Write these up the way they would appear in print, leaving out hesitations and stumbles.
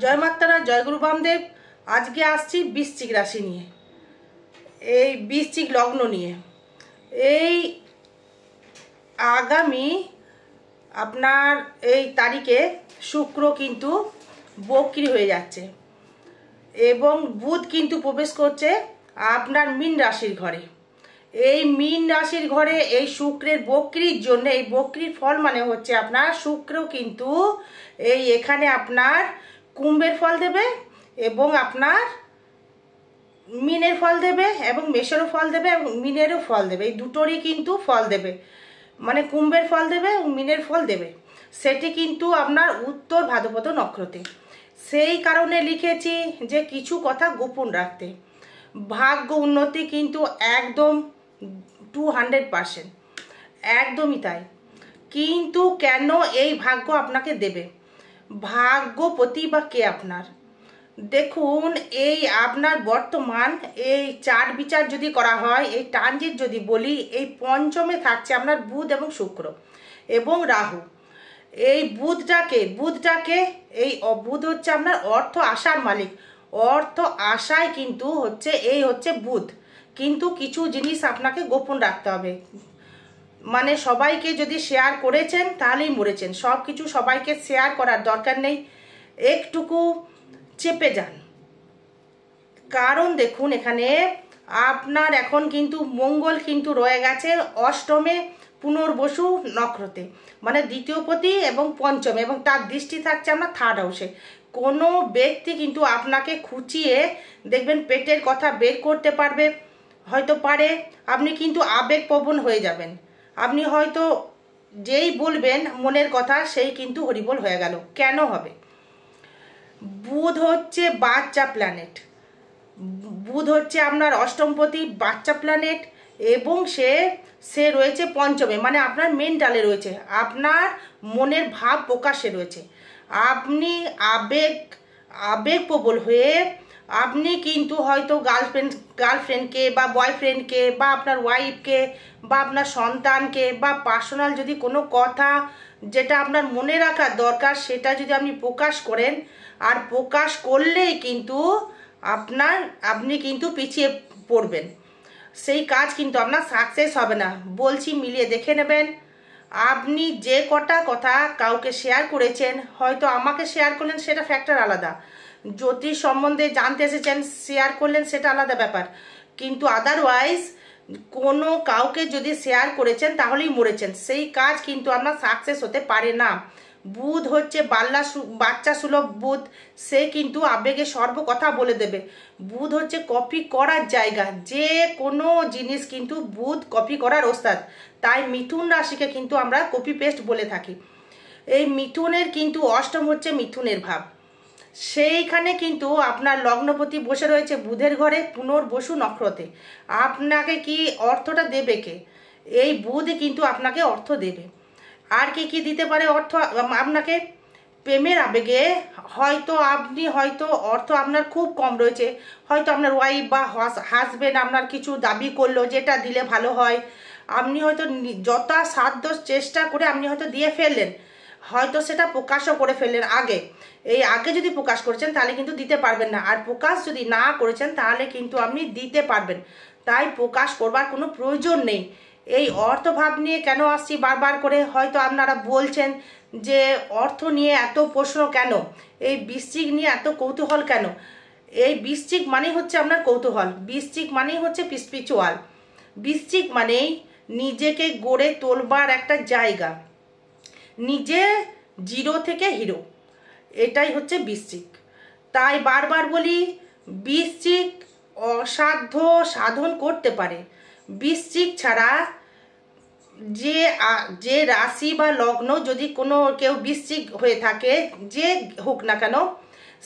জয় মাতারা, জয় গুরু বামদেব। আজকে আসছি বৃশ্চিক রাশি নিয়ে, এই বৃশ্চিক লগ্ন নিয়ে। এই আগামী আপনার এই তারিখে শুক্র কিন্তু বক্রি হয়ে যাচ্ছে এবং বুধ কিন্তু প্রবেশ করছে আপনার মীন রাশির ঘরে। এই মীন রাশির ঘরে এই শুক্রের বক্রির জন্য, এই বক্রির ফল মানে হচ্ছে আপনার শুক্র কিন্তু এই এখানে আপনার কুম্ভের ফল দেবে এবং আপনার মীনের ফল দেবে এবং মেষেরও ফল দেবে এবং মীনেরও ফল দেবে। এই দুটোরই কিন্তু ফল দেবে, মানে কুম্ভের ফল দেবে এবং মীনের ফল দেবে। সেটি কিন্তু আপনার উত্তর ভাদ্রপদ নক্ষত্রে। সেই কারণে লিখেছি যে কিছু কথা গোপন রাখতে। ভাগ্য উন্নতি কিন্তু একদম 200%, একদমই তাই। কিন্তু কেন এই ভাগ্য আপনাকে দেবে? ভাগ্যপতি বা কে আপনার? দেখুন, এই আপনার বর্তমান এই চার বিচার যদি করা হয়, এই ট্রানজিট যদি বলি, এই পঞ্চমে থাকছে আপনার বুধ এবং শুক্র এবং রাহু। এই বুধটাকে এই বুধ হচ্ছে আপনার অর্থ আশার মালিক। অর্থ আশায় কিন্তু হচ্ছে বুধ। কিন্তু কিছু জিনিস আপনাকে গোপন রাখতে হবে। মানে সবাইকে যদি শেয়ার করেছেন তাহলেই মরেছেন। সব কিছু সবাইকে শেয়ার করার দরকার নেই, একটুকু চেপে যান। কারণ দেখুন, এখানে আপনার এখন কিন্তু মঙ্গল কিন্তু রয়ে গেছে অষ্টমে পুনর্বসু নক্ষত্রে, মানে দ্বিতীয়পতি এবং পঞ্চমে, এবং তার দৃষ্টি থাকছে আপনার থার্ড হাউসে। কোনো ব্যক্তি কিন্তু আপনাকে খুঁচিয়ে দেখবেন পেটের কথা বের করতে পারবে, হয়তো পারে। আপনি কিন্তু আবেগপ্রবণ হয়ে যাবেন। আপনি হয়তো যেই বলবেন মনের কথা সেই কিন্তু হরিবোল হয়ে গেল। কেন হবে? বুধ হচ্ছে বাচ্চা প্ল্যানেট। বুধ হচ্ছে আপনার অষ্টমপতি, বাচ্চা প্ল্যানেট, এবং সে রয়েছে পঞ্চমে, মানে আপনার মেন্টালে রয়েছে, আপনার মনের ভাব প্রকাশে রয়েছে। আপনি আবেগপ্রবল হয়ে আপনি কিন্তু হয়তো গার্লফ্রেন্ডকে বা বয়ফ্রেন্ডকে বা আপনার ওয়াইফকে বা আপনার সন্তানকে বা পার্সোনাল যদি কোনো কথা যেটা আপনার মনে রাখার দরকার সেটা যদি আপনি প্রকাশ করেন, আর প্রকাশ করলেই কিন্তু আপনি কিন্তু পিছিয়ে পড়বেন। সেই কাজ কিন্তু আপনার সাকসেস হবে না। বলছি, মিলিয়ে দেখে নেবেন। আপনি যে কটা কথা কাউকে শেয়ার করেছেন, হয়তো আমাকে শেয়ার করলেন, সেটা ফ্যাক্টর আলাদা। জ্যোতিষ সম্বন্ধে জানতে এসেছেন, শেয়ার করলেন, সেটা আলাদা ব্যাপার। কিন্তু আদারওয়াইজ কোনো কাউকে যদি শেয়ার করেছেন তাহলেই মরেছেন। সেই কাজ কিন্তু আপনার সাকসেস হতে পারে না। বুধ হচ্ছে বাচ্চা সুলভ বুধ। সে কিন্তু আবেগে সর্ব কথা বলে দেবে। বুধ হচ্ছে কপি করার জায়গা। যে কোনো জিনিস কিন্তু বুধ কপি করার ওস্তাদ। তাই মিথুন রাশিকে কিন্তু আমরা কপি পেস্ট বলে থাকি। এই মিথুনের কিন্তু অষ্টম হচ্ছে মিথুনের ভাব। সেইখানে কিন্তু আপনার লগ্নপতি বসে রয়েছে বুধের ঘরে পুনর্বসু নক্ষত্রে। আপনাকে কি অর্থটা দেবে কে? এই বুধ কিন্তু আপনাকে অর্থ দেবে। আর কি দিতে পারে অর্থ আপনাকে? প্রেমের আবেগে হয়তো অর্থ আপনার খুব কম রয়েছে, হয়তো আপনার ওয়াইফ বা হাজবেন্ড আপনার কিছু দাবি করলো যেটা দিলে ভালো হয়, আপনি হয়তো যথাসাধ্য চেষ্টা করে আপনি হয়তো দিয়ে ফেললেন, হয়তো সেটা প্রকাশও করে ফেললেন আগে যদি প্রকাশ করেছেন তাহলে কিন্তু দিতে পারবেন না, আর প্রকাশ যদি না করেছেন তাহলে কিন্তু আপনি দিতে পারবেন। তাই প্রকাশ করবার কোনো প্রয়োজন নেই। এই অর্থভাব নিয়ে কেন আসছি বারবার করে? হয়তো আপনারা বলছেন যে অর্থ নিয়ে এত প্রশ্ন কেন, এই বৃশ্চিক নিয়ে এত কৌতূহল কেন? এই বৃশ্চিক মানেই হচ্ছে আপনার কৌতূহল। বৃশ্চিক মানেই হচ্ছে স্পিরিচুয়াল। বৃশ্চিক মানেই নিজেকে গড়ে তোলবার একটা জায়গা, নিজে জিরো থেকে হিরো, এটাই হচ্ছে বৃশ্চিক। তাই বারবার বলি, বৃশ্চিক অসাধ্য সাধন করতে পারে। বৃশ্চিক ছাড়া যে রাশি বা লগ্ন যদি কোনো কেউ বৃশ্চিক হয়ে থাকে, যে হোক না কেন,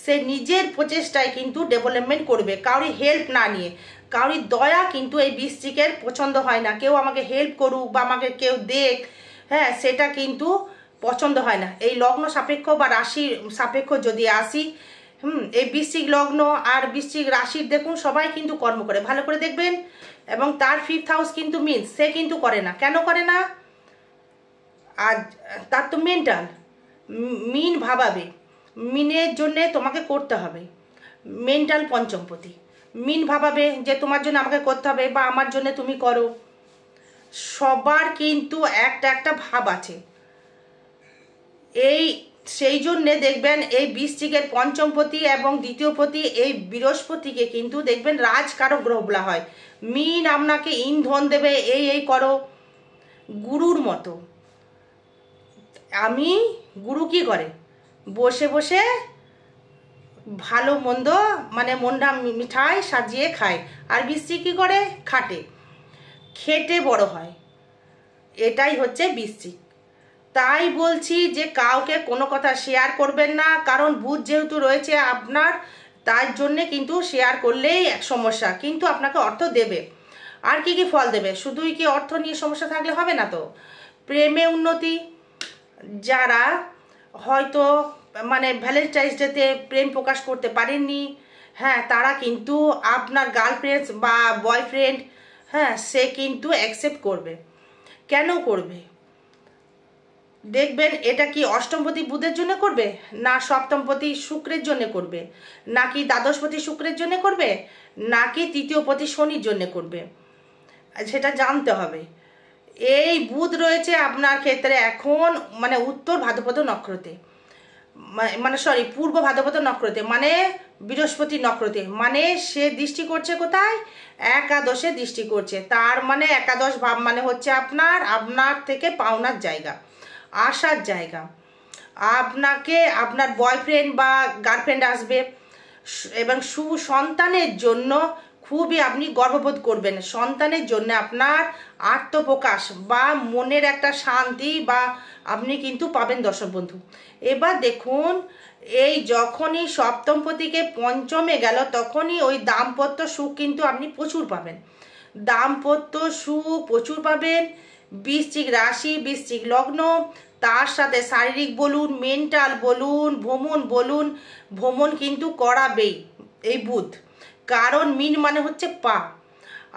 সে নিজের প্রচেষ্টায় কিন্তু ডেভেলপমেন্ট করবে, কাউরি হেল্প না নিয়ে। কাউরি দয়া কিন্তু এই বৃশ্চিকের পছন্দ হয় না। কেউ আমাকে হেল্প করুক বা আমাকে কেউ দেখ, হ্যাঁ, সেটা কিন্তু পছন্দ হয় না। এই লগ্ন সাপেক্ষ বা রাশির সাপেক্ষ যদি আসি, এই বৃশ্চিক লগ্ন আর বৃশ্চিক রাশির দেখুন সবাই কিন্তু কর্ম করে, ভালো করে দেখবেন। এবং তার 5th হাউস কিন্তু মিনস, সে কিন্তু করে না। কেন করে না? আর তার তো মেন্টাল মিন ভাবাবে। মিনের জন্যে তোমাকে করতে হবে মেন্টাল পঞ্চমপতি। মিন ভাবাবে যে তোমার জন্য আমাকে করতে হবে বা আমার জন্য তুমি করো। সবার কিন্তু একটা একটা ভাব আছে। এই সেই জন্যে দেখবেন এই বৃশ্চিকের পঞ্চমপতি এবং দ্বিতীয়পতি এই বৃহস্পতিকে কিন্তু দেখবেন রাজকারক গ্রহ বলা হয়। মিন আপনাকে ইন্ধন দেবে, এই করো, গুরুর মতো। আমি গুরু কি করে বসে বসে ভালো মন্দ মানে মন্ডা মিঠাই সাজিয়ে খায়, আর বৃশ্চিক কী করে খাটে, খেটে বড় হয়। এটাই হচ্ছে বৃশ্চিক। তাই বলছি যে কাউকে কোনো কথা শেয়ার করবেন না, কারণ বুধ যেহেতু রয়েছে আপনার, তার জন্যে কিন্তু শেয়ার করলেই এক সমস্যা, কিন্তু আপনাকে অর্থ দেবে। আর কি কি ফল দেবে? শুধুই কি অর্থ নিয়ে সমস্যা থাকলে হবে না তো। প্রেমে উন্নতি, যারা হয়তো মানে ভ্যালেন্টাইন্স ডেতে প্রেম প্রকাশ করতে পারেননি, হ্যাঁ, তারা কিন্তু আপনার গার্লফ্রেন্ড বা বয়ফ্রেন্ড, হ্যাঁ, সে কিন্তু অ্যাকসেপ্ট করবে। কেন করবে দেখবেন, এটা কি অষ্টমপতি বুধের জন্য করবে, না সপ্তমপতি শুক্রের জন্য করবে, নাকি দ্বাদশপতি শুক্রের জন্য করবে, নাকি তৃতীয়পতি শনির জন্য করবে, সেটা জানতে হবে। এই বুধ রয়েছে আপনার ক্ষেত্রে এখন মানে উত্তর ভাদ্রপদ নক্ষত্রে, মানে সরি পূর্ব ভাদ্রপদ নক্ষত্রে, মানে বৃহস্পতি নক্ষত্রে, মানে সে দৃষ্টি করছে কোথায়, একাদশে দৃষ্টি করছে। তার মানে একাদশ ভাব মানে হচ্ছে আপনার থেকে পাওনার জায়গা, আসার জায়গা। আপনাকে আপনার বয়ফ্রেন্ড বা গার্লফ্রেন্ড আসবে এবং সুসন্তানের জন্য খুবই আপনি গর্ববোধ করবেন। সন্তানের জন্য আপনার আত্মপ্রকাশ বা মনের একটা শান্তি বা আপনি কিন্তু পাবেন দর্শক বন্ধু। এবার দেখুন, এই যখনই সপ্তমপতিকে পঞ্চমে গেল তখনই ওই দাম্পত্য সুখ কিন্তু আপনি প্রচুর পাবেন। দাম্পত্য সুখ প্রচুর পাবেন। বৃশ্চিক রাশি, বৃশ্চিক লগ্ন, তার সাথে শারীরিক বলুন, মেন্টাল বলুন, ভ্রমণ কিন্তু করাবেই এই বুধ। কারণ মিন মানে হচ্ছে পা,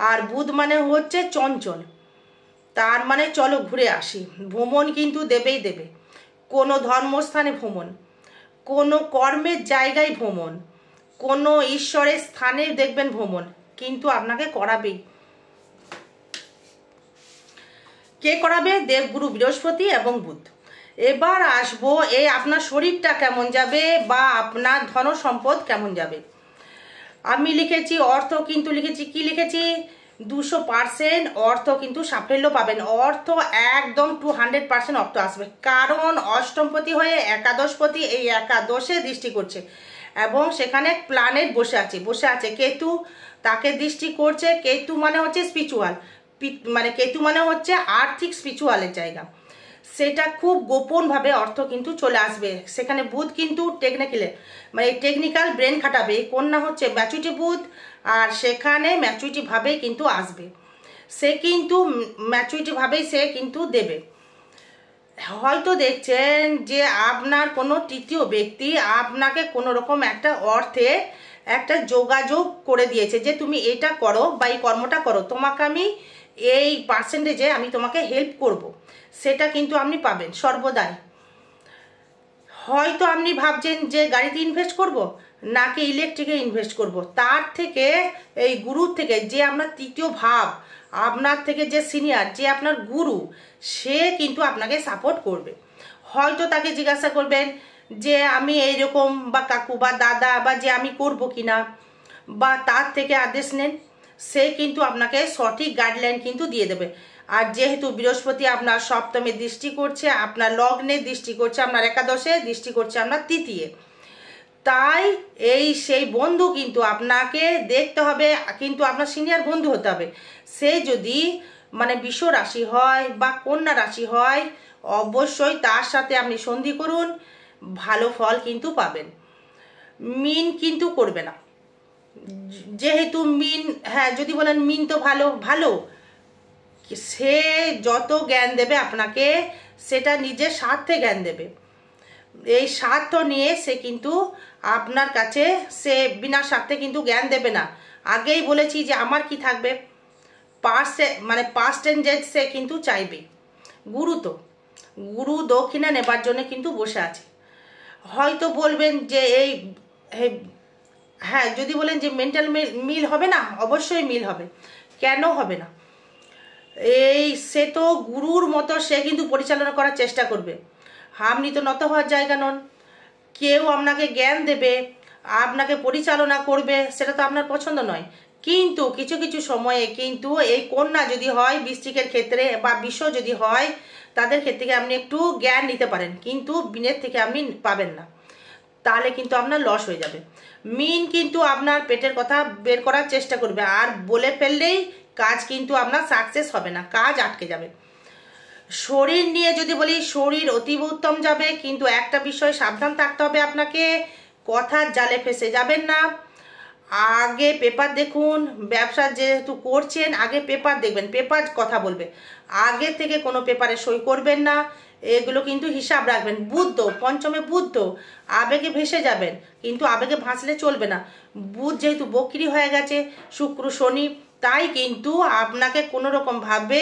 আর বুধ মানে হচ্ছে চঞ্চল। তার মানে চলো ঘুরে আসি, ভ্রমণ কিন্তু দেবেই দেবে। কোনো ধর্মস্থানে ভ্রমণ, কোনো কর্মের জায়গায় ভ্রমণ, কোনো ঈশ্বরের স্থানে দেখবেন ভ্রমণ কিন্তু আপনাকে করাবেই। কে করাবে? দেবগুরু বৃহস্পতি এবং বুধ। এবার আসবো এই আপনার শরীরটা কেমন যাবে বা আপনার ধন সম্পদ কেমন যাবে। আমি লিখেছি অর্থ, কিন্তু লিখেছি কি লিখেছি, 200% অর্থ কিন্তু সাফল্য পাবেন। অর্থ একদম 200% অর্থ আসবে, কারণ অষ্টমপতি হয়ে একাদশপতি এই একাদশে দৃষ্টি করছে এবং সেখানে প্ল্যানেট বসে আছে কেতু, তাকে দৃষ্টি করছে। কেতু মানে হচ্ছে স্পিরিচুয়াল, মানে কেতু মানে হচ্ছে আর্থিক স্পিরিচুয়ালের জায়গা। সেটা খুব গোপনভাবে অর্থ কিন্তু চলে আসবে। সেখানে বুধ কিন্তু টেকনিক্যাল ব্রেন খাটাবে। কন্যা হচ্ছে ম্যাচুরিটি বুধ, আর সেখানে ম্যাচুরিটিভাবেই কিন্তু আসবে। সে কিন্তু ম্যাচুরিটিভাবেই সে কিন্তু দেবে। হয়তো দেখছেন যে আপনার কোনো তৃতীয় ব্যক্তি আপনাকে কোনো রকম একটা অর্থে একটা যোগাযোগ করে দিয়েছে যে তুমি এটা করো বা এই কর্মটা করো, তোমাকে আমি এই পার্সেন্টেজে আমি তোমাকে হেল্প করব, সেটা কিন্তু আপনি পাবেন সর্বদাই। হয়তো আপনি ভাবছেন যে গাড়িতে ইনভেস্ট করব নাকি ইলেকট্রিকে ইনভেস্ট করব, তার থেকে এই গুরুর থেকে যে আপনার তৃতীয় ভাব, আপনার থেকে যে সিনিয়র, যে আপনার গুরু, সে কিন্তু আপনাকে সাপোর্ট করবে। হয়তো তাকে জিজ্ঞাসা করবেন যে আমি এইরকম বা কাকু বা দাদা বা যে আমি করব কিনা, বা তার থেকে আদেশ নেন। সে কিন্তু আপনাকে সঠিক গাইডলাইন কিন্তু দিয়ে দেবে। আর যেহেতু বৃহস্পতি আপনার সপ্তমে দৃষ্টি করছে, আপনার লগ্নে দৃষ্টি করছে, আপনার একাদশে দৃষ্টি করছে, আপনার তৃতীয়, তাই সেই বন্ধু কিন্তু আপনাকে দেখতে হবে, কিন্তু আপনার সিনিয়র বন্ধু হতে হবে। সে যদি মানে বৃষ রাশি হয় বা কন্যা রাশি হয়, অবশ্যই তার সাথে আপনি সন্ধি করুন, ভালো ফল কিন্তু পাবেন। মিন কিন্তু করবে না, যেহেতু মিন, হ্যাঁ যদি বলেন মিন তো ভালো, সে যত জ্ঞান দেবে আপনাকে সেটা নিজের স্বার্থে জ্ঞান দেবে। এই স্বার্থ নিয়ে সে কিন্তু আপনার কাছে সে বিনা স্বার্থে কিন্তু জ্ঞান দেবে না। আগেই বলেছি যে আমার কি থাকবে, পার্সেন্টেজ সে কিন্তু চাইবে। গুরু দক্ষিণা নেবার জন্য কিন্তু বসে আছে। হয়তো বলবেন যে এই হ্যাঁ, যদি বলেন যে মেন্টাল মিল হবে না, অবশ্যই মিল হবে। কেন হবে না? এই সে তো গুরুর মতো সে কিন্তু পরিচালনা করার চেষ্টা করবে। আপনি তো নত হওয়ার জায়গা নন। কেউ আপনাকে জ্ঞান দেবে, আপনাকে পরিচালনা করবে, সেটা তো আপনার পছন্দ নয়। কিন্তু কিছু কিছু সময়ে কিন্তু এই কন্যা যদি হয়, বৃশ্চিকের ক্ষেত্রে বা বিশ্ব যদি হয়, তাদের ক্ষেত্রে আপনি একটু জ্ঞান নিতে পারেন, কিন্তু বিনের থেকে আপনি পাবেন না। তাহলে কিন্তু আপনার লস হয়ে যাবে। মিন কিন্তু আপনার পেটের কথা বের করার চেষ্টা করবে, আর বলে ফেললেই কাজ কিন্তু আপনার সাকসেস হবে না, কাজ আটকে যাবে। শরীর নিয়ে যদি বলি, শরীর অতীব উত্তম যাবে, কিন্তু একটা বিষয়ে সাবধান থাকতে হবে আপনাকে, কথার জালে ফেসে যাবেন না। আগে পেপার দেখুন, ব্যবসা যেহেতু করছেন আগে পেপার দেখবেন, পেপার কথা বলবে, আগে থেকে কোনো পেপারে সই করবেন না। এগুলো কিন্তু হিসাব রাখবেন। বুধ পঞ্চমে, বুধ আবেগে ভেসে যাবেন, কিন্তু আবেগে ভাসলে চলবে না। বুধ যেহেতু বক্রি হয়ে গেছে, শুক্র শনি, তাই কিন্তু আপনাকে কোনো রকমভাবে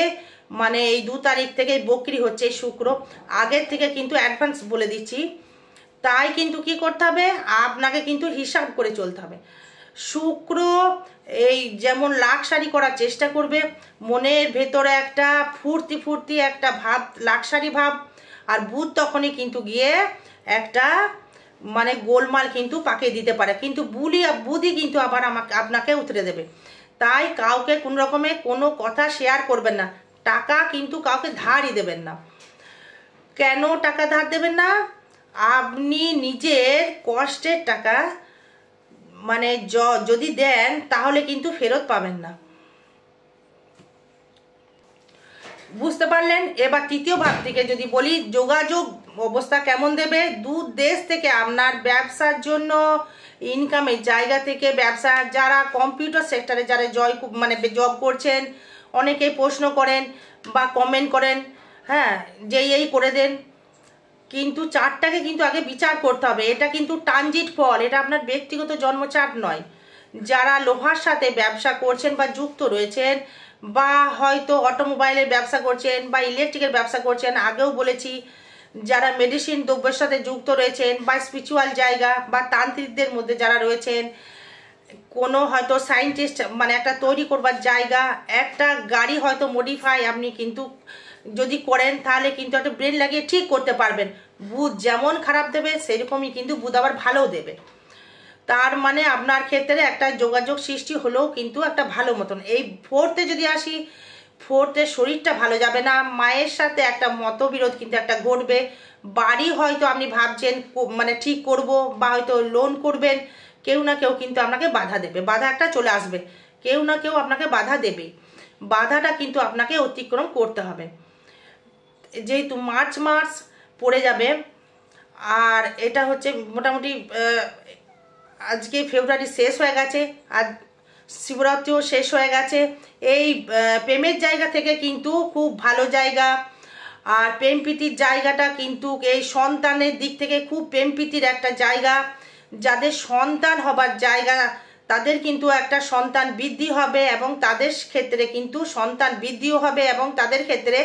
মানে এই 2 তারিখ থেকে বক্রি হচ্ছে এই শুক্র, আগের থেকে কিন্তু অ্যাডভান্স বলে দিচ্ছি। তাই কিন্তু কি করতে হবে, আপনাকে কিন্তু হিসাব করে চলতে হবে। শুক্র এই যেমন লাক্সারি করার চেষ্টা করবে, মনের ভেতরে একটা ফুর্তি ফুর্তি একটা ভাব, লাক্সারি ভাব। আর বুধ তখনই কিন্তু গিয়ে একটা মানে গোলমাল কিন্তু পাকিয়ে দিতে পারে, কিন্তু বুধই কিন্তু আবার আপনাকে উতরে দেবে। তাই কাউকে কোনো রকমে কোনো কথা শেয়ার করবেন না। টাকা কিন্তু কাউকে ধারই দেবেন না। কেন টাকা ধার দেবেন না? আপনি নিজের কষ্টের টাকা মানে যদি দেন তাহলে কিন্তু ফেরত পাবেন না। বুঝতে পারলেন? এবার তৃতীয় ভাব থেকে যদি বলি, যোগাযোগ অবস্থা কেমন দেবে? দূর দেশ থেকে আপনার ব্যবসার জন্য, ইনকামের জায়গা থেকে, ব্যবসা যারা কম্পিউটার সেক্টরে যারা জব করছেন, অনেকেই প্রশ্ন করেন বা কমেন্ট করেন, হ্যাঁ, যে এই করে দেন, কিন্তু চার্টটাকে কিন্তু আগে বিচার করতে হবে। এটা কিন্তু ট্রানজিট ফল, এটা আপনার ব্যক্তিগত জন্মচার্ট নয়। যারা লোহার সাথে ব্যবসা করছেন বা যুক্ত রয়েছেন, বা হয়তো অটোমোবাইলের ব্যবসা করছেন বা ইলেকট্রিকের ব্যবসা করছেন, আগেও বলেছি, যারা মেডিসিন দ্রব্যের সাথে যুক্ত রয়েছেন বা স্পিরিচুয়াল জায়গা বা তান্ত্রিকদের মধ্যে যারা রয়েছেন, কোনো হয়তো সায়েন্টিস্ট মানে একটা তৈরি করবার জায়গা, একটা গাড়ি হয়তো মডিফাই আপনি কিন্তু যদি করেন, তাহলে কিন্তু একটা ব্রেন লাগিয়ে ঠিক করতে পারবেন। বুধ যেমন খারাপ দেবে, সেরকমই কিন্তু বুধ আবার ভালোও দেবে। তার মানে আপনার ক্ষেত্রে একটা যোগাযোগ সৃষ্টি হলেও কিন্তু একটা ভালো মতন। এই ফোর্থে যদি আসি, ফোর্থে শরীরটা ভালো যাবে না, মায়ের সাথে একটা মতবিরোধ কিন্তু একটা ঘটবে। বাড়ি হয়তো আপনি ভাবছেন মানে ঠিক করব, বা হয়তো লোন করবেন, কেউ না কেউ কিন্তু আপনাকে বাধা দেবে, বাধা একটা চলে আসবে, কেউ না কেউ আপনাকে বাধা দেবে। বাধাটা কিন্তু আপনাকে অতিক্রম করতে হবে। যেহেতু মার্চ মাস পড়ে যাবে, আর এটা হচ্ছে মোটামুটি আজকে ফেব্রুয়ারি শেষ হয়ে গেছে, আর শিবরাত্রিও শেষ হয়ে গেছে। এই প্রেমের জায়গা থেকে কিন্তু খুব ভালো জায়গা, আর প্রেম প্রীতির জায়গাটা কিন্তু এই সন্তানের দিক থেকে খুব প্রেম প্রীতির একটা জায়গা। যাদের সন্তান হবার জায়গা, তাদের কিন্তু একটা সন্তান বৃদ্ধি হবে, এবং তাদের ক্ষেত্রে কিন্তু সন্তান বৃদ্ধিও হবে, এবং তাদের ক্ষেত্রে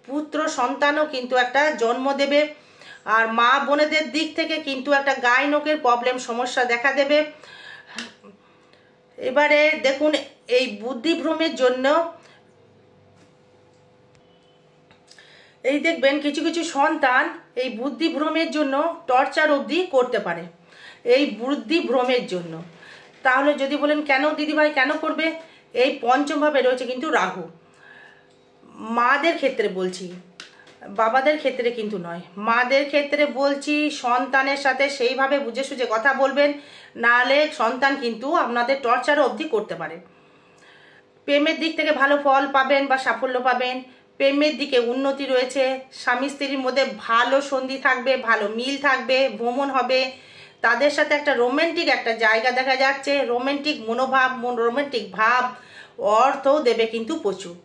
পুত্র সন্তানও কিন্তু একটা জন্ম দেবে। আর মা বোনেদের দিক থেকে কিন্তু একটা গাইনকের প্রবলেম সমস্যা দেখা দেবে। এবারে দেখুন, এই বুদ্ধিভ্রমের জন্য এই দেখবেন কিছু কিছু সন্তান এই বুদ্ধিভ্রমের জন্য টর্চার অবধি করতে পারে, এই বুদ্ধিভ্রমের জন্য। তাহলে যদি বলেন কেন দিদিভাই কেন করবে, এই পঞ্চমভাবে রয়েছে কিন্তু রাহু। মাদের ক্ষেত্রে বলছি, বাবাদের ক্ষেত্রে কিন্তু নয়, মাদের ক্ষেত্রে বলছি। সন্তানের সাথে সেইভাবে বুঝে সুঝে কথা বলবেন, নাহলে সন্তান কিন্তু আপনাদের টর্চারও অবধি করতে পারে। প্রেমের দিক থেকে ভালো ফল পাবেন বা সাফল্য পাবেন, প্রেমের দিকে উন্নতি রয়েছে, স্বামী স্ত্রীর মধ্যে ভালো সন্ধি থাকবে, ভালো মিল থাকবে, ভ্রমণ হবে, তাদের সাথে একটা রোমান্টিক একটা জায়গা দেখা যাচ্ছে, রোমান্টিক মনোভাব, রোমান্টিক ভাব, অর্থও দেবে কিন্তু প্রচুর।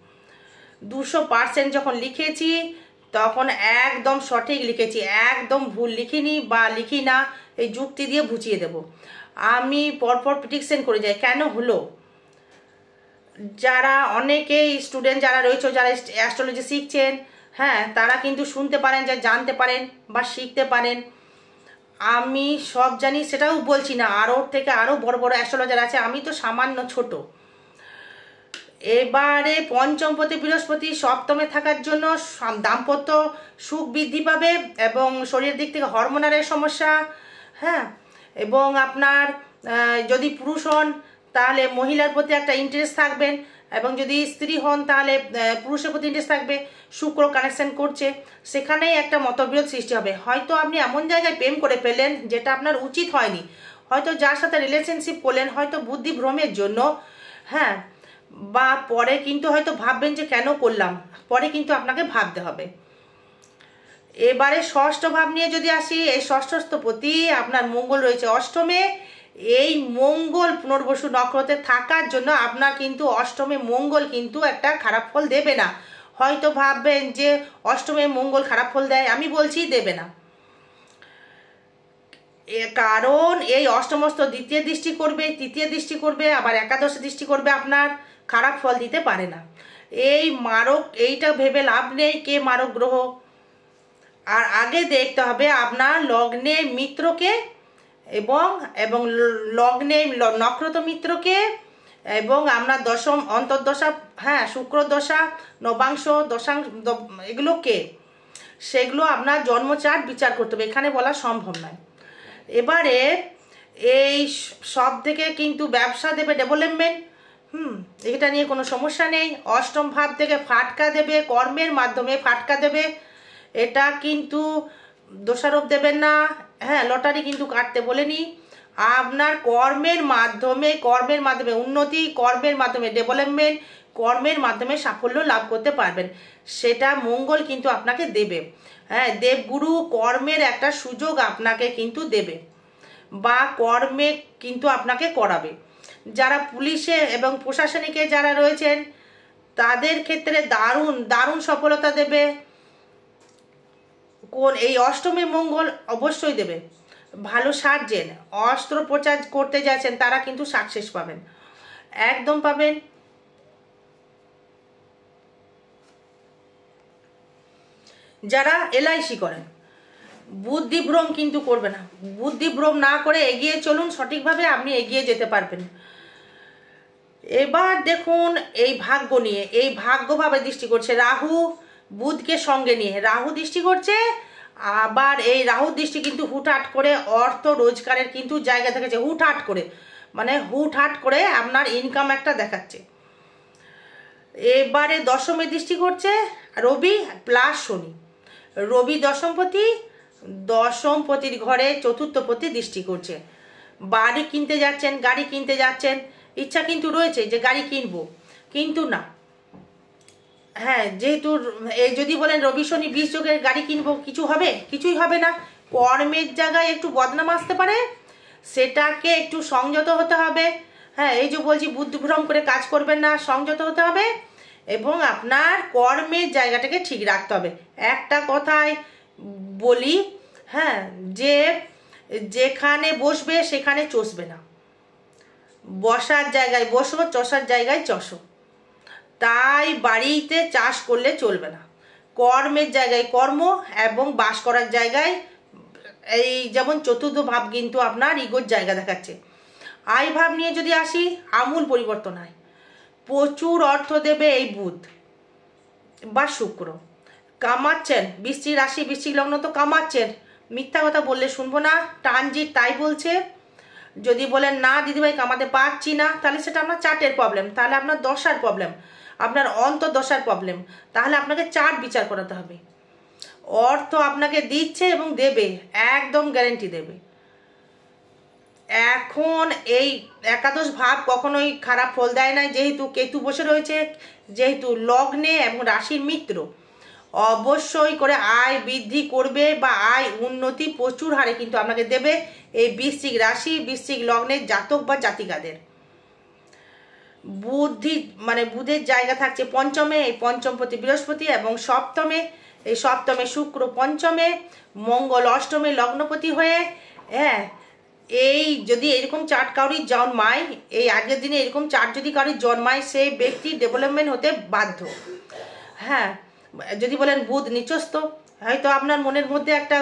200% যখন লিখেছি তখন একদম সঠিক লিখেছি, একদম ভুল লিখিনি বা লিখি না, এই যুক্তি দিয়ে বুঝিয়ে দেব। আমি পরপর প্রেডিকশন করে যাই কেন হলো। যারা অনেকেই স্টুডেন্ট যারা রয়েছে, যারা অ্যাস্ট্রোলজি শিখছেন, হ্যাঁ, তারা কিন্তু শুনতে পারেন, যা জানতে পারেন বা শিখতে পারেন। আমি সব জানি সেটাও বলছি না, আরও থেকে আরও বড় বড় অ্যাস্ট্রোলজার আছে, আমি তো সামান্য ছোট। এবারে পঞ্চমপতি বৃহস্পতি সপ্তমে থাকার জন্য দাম্পত্য সুখ বৃদ্ধি পাবে এবং শরীরের দিক থেকে হরমোনালের সমস্যা, হ্যাঁ, এবং আপনার যদি পুরুষ হন তাহলে মহিলার প্রতি একটা ইন্টারেস্ট থাকবেন, এবং যদি স্ত্রী হন তাহলে পুরুষের প্রতি ইন্টারেস্ট থাকবে। শুক্র কানেকশন করছে, সেখানেই একটা মতবিরোধ সৃষ্টি হবে। হয়তো আপনি এমন জায়গায় প্রেম করে ফেললেন যেটা আপনার উচিত হয়নি, হয়তো যার সাথে রিলেশনশিপ করলেন হয়তো বুদ্ধিভ্রমের জন্য, হ্যাঁ, বা পরে কিন্তু হয়তো ভাববেন যে কেন করলাম, পরে কিন্তু আপনাকে ভাবতে হবে। এবারে ষষ্ঠ ভাব নিয়ে যদি আসি, এই ষষ্ঠস্থপতি আপনার মঙ্গল রয়েছে অষ্টমে। এই মঙ্গল পুনর্বসু নক্ষত্রে থাকার জন্য আপনার কিন্তু অষ্টমে মঙ্গল কিন্তু একটা খারাপ ফল দেবে না। হয়তো ভাববেন যে অষ্টমে মঙ্গল খারাপ ফল দেয়, আমি বলছি দেবে না, কারণ এই অষ্টমস্ত দ্বিতীয় দৃষ্টি করবে, তৃতীয় দৃষ্টি করবে, আবার একাদশ দৃষ্টি করবে, আপনার খারাপ ফল দিতে পারে না। এই মারক, এইটা ভেবে লাভ নেই কে মারক গ্রহ। আর আগে দেখতে হবে আপনার লগ্নে মিত্রকে এবং এবং লগ্নে নক্ষত্র মিত্রকে, এবং আপনার দশম অন্তর্দশা, হ্যাঁ, শুক্র দশা, নবাংশ দশাংশ, এগুলোকে, সেগুলো আপনার জন্মচার্ট বিচার করতে হবে, এখানে বলা সম্ভব নয়। এবারে এই সব থেকে কিন্তু ব্যবসা দেবে ডেভেলপমেন্ট, এটা নিয়ে কোনো সমস্যা নেই। অষ্টম ভাব থেকে ফাটকা দেবে, কর্মের মাধ্যমে ফাটকা দেবে, এটা কিন্তু দোষারোপ দেবেন না, হ্যাঁ, লটারি কিন্তু কাটতে বলেনি। আপনার কর্মের মাধ্যমে উন্নতি, কর্মের মাধ্যমে ডেভেলপমেন্ট, কর্মের মাধ্যমে সাফল্য লাভ করতে পারবেন, সেটা মঙ্গল কিন্তু আপনাকে দেবে। হ্যাঁ, দেবগুরু কর্মের একটা সুযোগ আপনাকে কিন্তু দেবে, বা কর্মে কিন্তু আপনাকে করাবে। যারা পুলিশে এবং প্রশাসনিকে যারা রয়েছেন তাদের ক্ষেত্রে দারুণ দারুণ সফলতা দেবে। কোন এই অষ্টমে মঙ্গল অবশ্যই দেবে। ভালো সার্জেন, অস্ত্রোপচার করতে যাচ্ছেন, তারা কিন্তু সাকসেস পাবেন, একদম পাবেন। যারা এলআইসি করেন, বুদ্ধিভ্রম কিন্তু করবে না, বুদ্ধিভ্রম না করে এগিয়ে চলুন, সঠিকভাবে আপনি এগিয়ে যেতে পারবেন। এবার দেখুন এই ভাগ্য নিয়ে, এই ভাগ্যভাবে দৃষ্টি করছে রাহু, বুধকে সঙ্গে নিয়ে রাহু দৃষ্টি করছে। আবার এই রাহু দৃষ্টি কিন্তু হুটহাট করে অর্থ রোজগারের কিন্তু জায়গা থেকেছে, হুটহাট করে, মানে হুটহাট করে আপনার ইনকাম একটা দেখাচ্ছে। এবারে দশমে দৃষ্টি করছে রবি প্লাস শনি, রবি দশমপতির ঘরে চতুর্থপতি দৃষ্টি করছে। বাড়ি কিনতে যাচ্ছেন, গাড়ি কিনতে যাচ্ছেন, ইচ্ছা কিন্তু রয়েছে যে গাড়ি কিনবো, কিন্তু না, হ্যাঁ, যেহেতু এই যদি বলেন রবি শনি 20 যোগের গাড়ি কিনবো, কিছু হবে? কিছুই হবে না। কর্মের জায়গায় একটু বদনাম আসতে পারে, সেটাকে একটু সংযত হতে হবে। হ্যাঁ, এই যে বলছি বুদ্ধিভ্রম করে কাজ করবেন না, সংযত হতে হবে এবং আপনার কর্মের জায়গাটাকে ঠিক রাখতে হবে। একটা কথাই বলি, হ্যাঁ, যে যেখানে বসবে সেখানে চষবে না, বসার জায়গায় বসো, চষার জায়গায় চষো। তাই বাড়িতে চাষ করলে চলবে না, কর্মের জায়গায় কর্ম এবং বাস করার জায়গায়, এই যেমন চতুর্থ ভাব কিন্তু আপনার ইগোর জায়গা দেখাচ্ছে। আয় ভাব নিয়ে যদি আসি, আমূল পরিবর্তন হয়, প্রচুর অর্থ দেবে এই বুধ বা শুক্র। কামাচ্ছেন, বৃশ্চিক রাশি বৃশ্চিক লগ্ন তো কামাচ্ছেন, মিথ্যা কথা বললে শুনবো না, ট্রানজিট তাই বলছে। যদি বলেন না দিদিভাই কামাতে পারছি না, তাহলে সেটা আপনার চার্টের প্রবলেম, তাহলে আপনার দশার প্রবলেম, আপনার অন্তর্দশার প্রবলেম, তাহলে আপনাকে চার্ট বিচার করাতে হবে। অর্থ আপনাকে দিচ্ছে এবং দেবে, একদম গ্যারেন্টি দেবে। এখন এই একাদশ ভাব কখনোই খারাপ ফল দেয় না, যেহেতু কেতু বসে রয়েছে, যেহেতু লগ্নে এবং রাশির মিত্র, অবশ্যই করে আয় বৃদ্ধি করবে বা আয় উন্নতি প্রচুর হারে কিন্তু আপনাকে দেবে এই বৃশ্চিক রাশি বৃশ্চিক লগ্নের জাতক বা জাতিকাদের। বুধের জায়গা থাকছে পঞ্চমে, এই পঞ্চমপতি বৃহস্পতি, এবং সপ্তমে শুক্র, পঞ্চমে মঙ্গল অষ্টমে লগ্নপতি হয়ে, হ্যাঁ, এই যদি এরকম চার্ট কাউরির জন্মায়, এই আগের দিনে এরকম চার্ট যদি কাউরির জন্মায়, সেই ব্যক্তি ডেভেলপমেন্ট হতে বাধ্য। হ্যাঁ, যদি বলেন বুধ নিচস্থ, হয়তো আপনার মনের মধ্যে একটা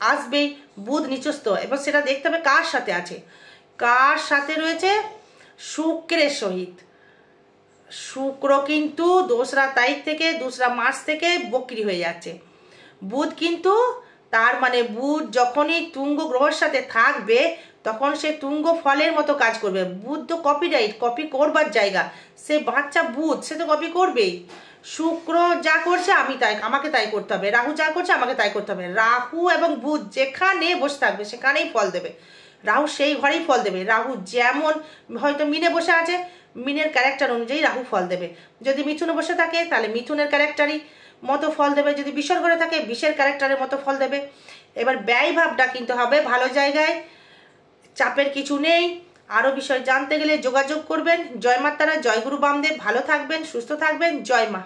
আসবেই, বুধ নিচস্থ, এবার সেটা দেখতে হবে কার সাথে আছে। কার সাথে রয়েছে? শুক্রের সহিত। শুক্র কিন্তু 2রা তারিখ থেকে 2রা মার্চ থেকে বক্রি হয়ে যাচ্ছে। বুধ কিন্তু তার মানে বুধ যখনই তুঙ্গ গ্রহের সাথে থাকবে তখন সে তুঙ্গ ফলের মতো কাজ করবে। বুধ তো কপিরাইট, কপি করবার জায়গা, সে বাচ্চা বুধ, সে তো কপি করবেই। শুক্র যা করছে আমাকে তাই করতে হবে, রাহু যা করছে আমাকে তাই করতে হবে। রাহু এবং বুধ যেখানে বসে থাকবে সেখানেই ফল দেবে। রাহু সেই ঘরেই ফল দেবে। রাহু যেমন হয়তো মিনে বসে আছে, মিনের ক্যারেক্টার অনুযায়ী রাহু ফল দেবে। যদি মিথুনে বসে থাকে তাহলে মিথুনের ক্যারেক্টারই মতো ফল দেবে, যদি বিষের ঘরে থাকে বিষের ক্যারেক্টারের মতো ফল দেবে। এবার ব্যয় ভাবটা কিন্তু হবে ভালো জায়গায়, চাপের কিছু নেই। আরও বিষয় জানতে গেলে যোগাযোগ করবেন। জয় মাতারা, জয় গুরু বামদেব। ভালো থাকবেন, সুস্থ থাকবেন। জয় মা।